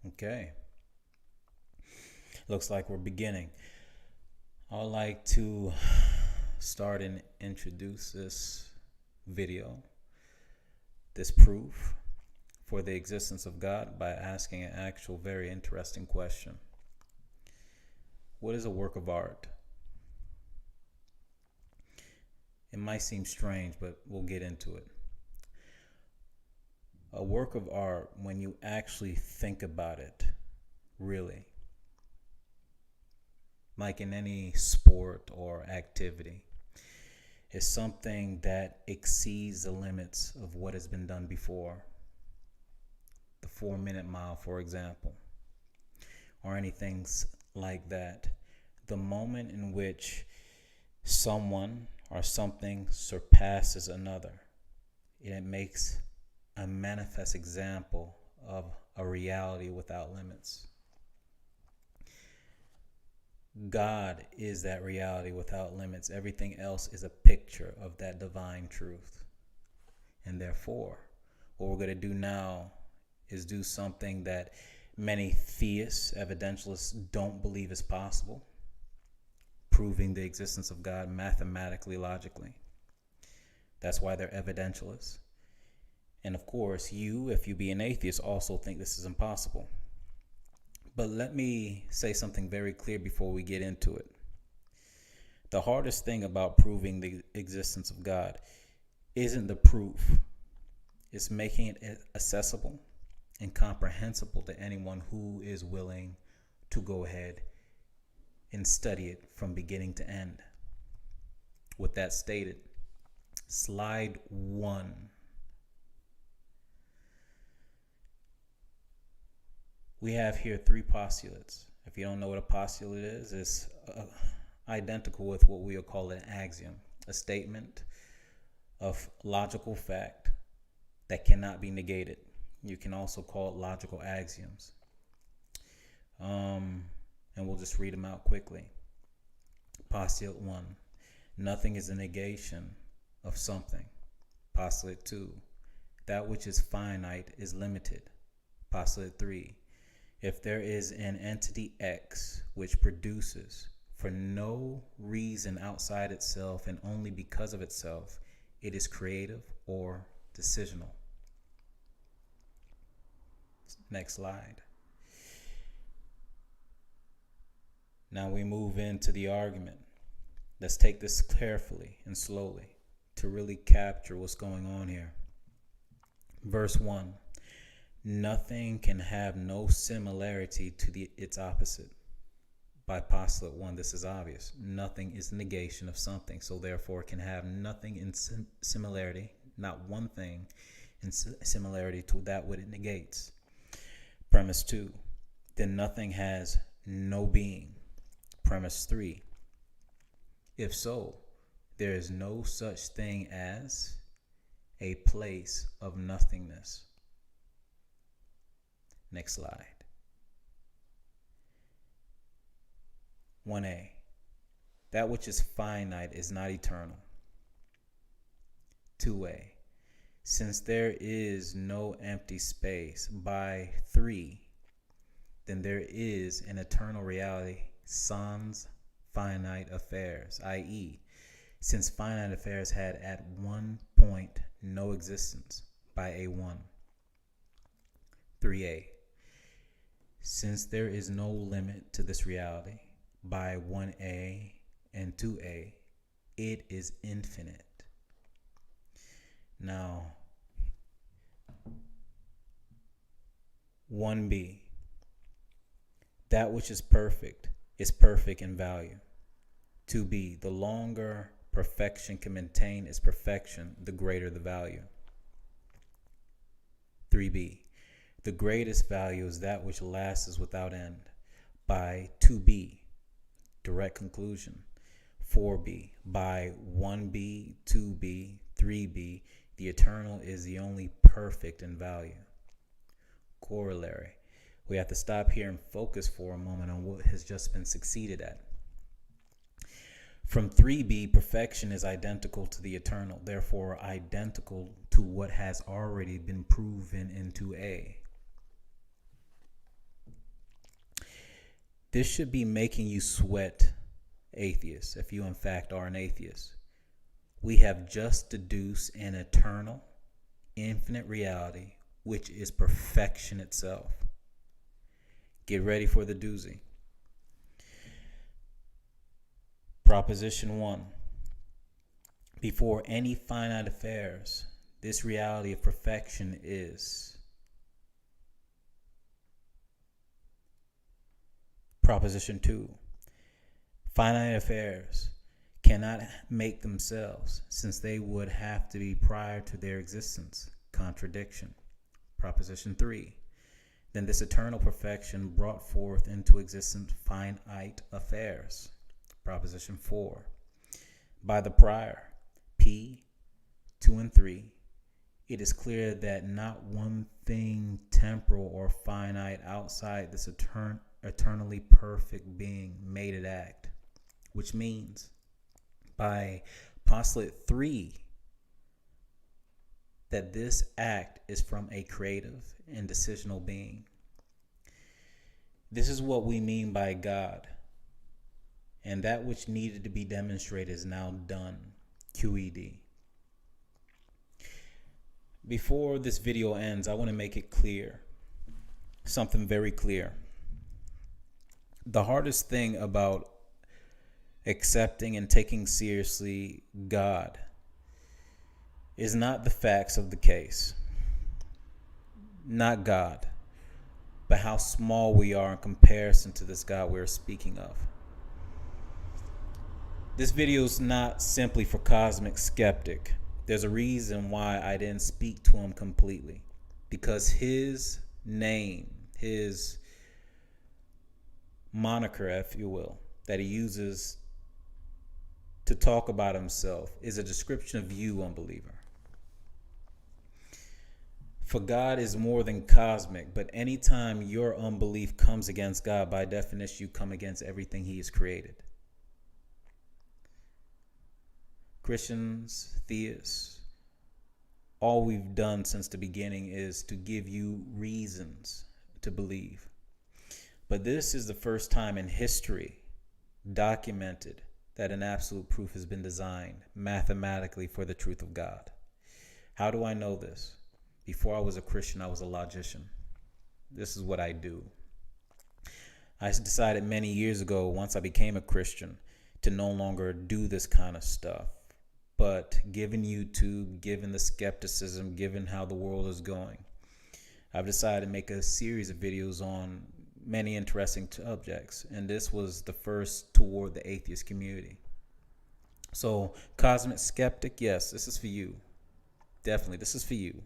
Okay, looks like we're beginning. I'd like to start and introduce this video, this proof for the existence of God, by asking an actual very interesting question. What is a work of art? It might seem strange, but we'll get into it. A work of art, when you actually think about it, really, like in any sport or activity, is something that exceeds the limits of what has been done before. The 4-minute mile, for example, or anything like that. The moment in which someone or something surpasses another, it makes a manifest example of a reality without limits. God is that reality without limits. Everything else is a picture of that divine truth. And therefore, what we're going to do now is do something that many theists, evidentialists don't believe is possible, proving the existence of God mathematically, logically. That's why they're evidentialists. And of course, you, if you be an atheist, also think this is impossible. But let me say something very clear before we get into it. The hardest thing about proving the existence of God isn't the proof. It's making it accessible and comprehensible to anyone who is willing to go ahead and study it from beginning to end. With that stated, slide 1. We have here 3 postulates. If you don't know what a postulate is, it's identical with what we will call an axiom, a statement of logical fact that cannot be negated. You can also call it logical axioms. And we'll just read them out quickly. Postulate 1, nothing is a negation of something. Postulate 2, that which is finite is limited. Postulate 3, if there is an entity X which produces for no reason outside itself and only because of itself, it is creative or decisional. Next slide. Now we move into the argument. Let's take this carefully and slowly to really capture what's going on here. Verse 1. Nothing can have no similarity to its opposite. By postulate 1, this is obvious. Nothing is negation of something, so therefore it can have nothing in similarity, not one thing in similarity to that what it negates. Premise 2, then nothing has no being. Premise 3, if so, there is no such thing as a place of nothingness. Next slide. 1a, that which is finite is not eternal. 2a, since there is no empty space. By 3, then there is an eternal reality sans finite affairs, i.e., since finite affairs had at one point no existence. By a1. 3a, since there is no limit to this reality. By 1a and 2a, it is infinite. Now, 1b, that which is perfect in value. 2b, the longer perfection can maintain its perfection, the greater the value. 3b, the greatest value is that which lasts without end. By 2b, direct conclusion. 4b, by 1b, 2b, 3b, the eternal is the only perfect in value. Corollary. We have to stop here and focus for a moment on what has just been succeeded at. From 3b, perfection is identical to the eternal, therefore identical to what has already been proven in 2a. This should be making you sweat, atheists, if you in fact are an atheist. We have just deduced an eternal, infinite reality, which is perfection itself. Get ready for the doozy. Proposition 1. Before any finite affairs, this reality of perfection is. Proposition 2. Finite affairs cannot make themselves, since they would have to be prior to their existence. Contradiction. Proposition 3. Then this eternal perfection brought forth into existence finite affairs. Proposition 4. By the prior, P, 2 and 3, it is clear that not one thing temporal or finite outside this eternally perfect being made it act, which means by Postulate III that this act is from a creative and decisional being. This is what we mean by God, and that which needed to be demonstrated is now done. QED. Before this video ends, I want to make it clear, something very clear. The hardest thing about accepting and taking seriously God is not the facts of the case, not God, but how small we are in comparison to this God we're speaking of. This video is not simply for Cosmic Skeptic. There's a reason why I didn't speak to him completely, because his name, his moniker, if you will, that he uses to talk about himself is a description of you, unbeliever. For God is more than cosmic, but anytime your unbelief comes against God, by definition, you come against everything he has created. Christians, theists, all we've done since the beginning is to give you reasons to believe. But this is the first time in history documented that an absolute proof has been designed mathematically for the truth of God. How do I know this? Before I was a Christian, I was a logician. This is what I do. I decided many years ago, once I became a Christian, to no longer do this kind of stuff. But given YouTube, given the skepticism, given how the world is going, I've decided to make a series of videos on many interesting subjects, and this was the first toward the atheist community. So, Cosmic Skeptic, yes, this is for you. Definitely, this is for you.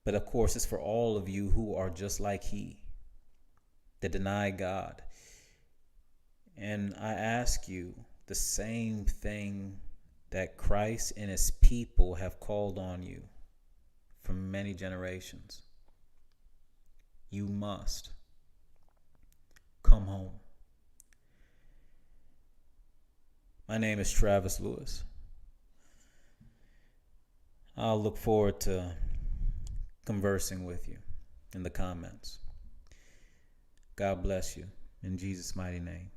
But of course, it's for all of you who are just like he, that deny God. And I ask you the same thing that Christ and his people have called on you for many generations. You must come home. My name is Travis Lewis. I'll look forward to conversing with you in the comments. God bless you. In Jesus' mighty name.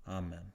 Amen.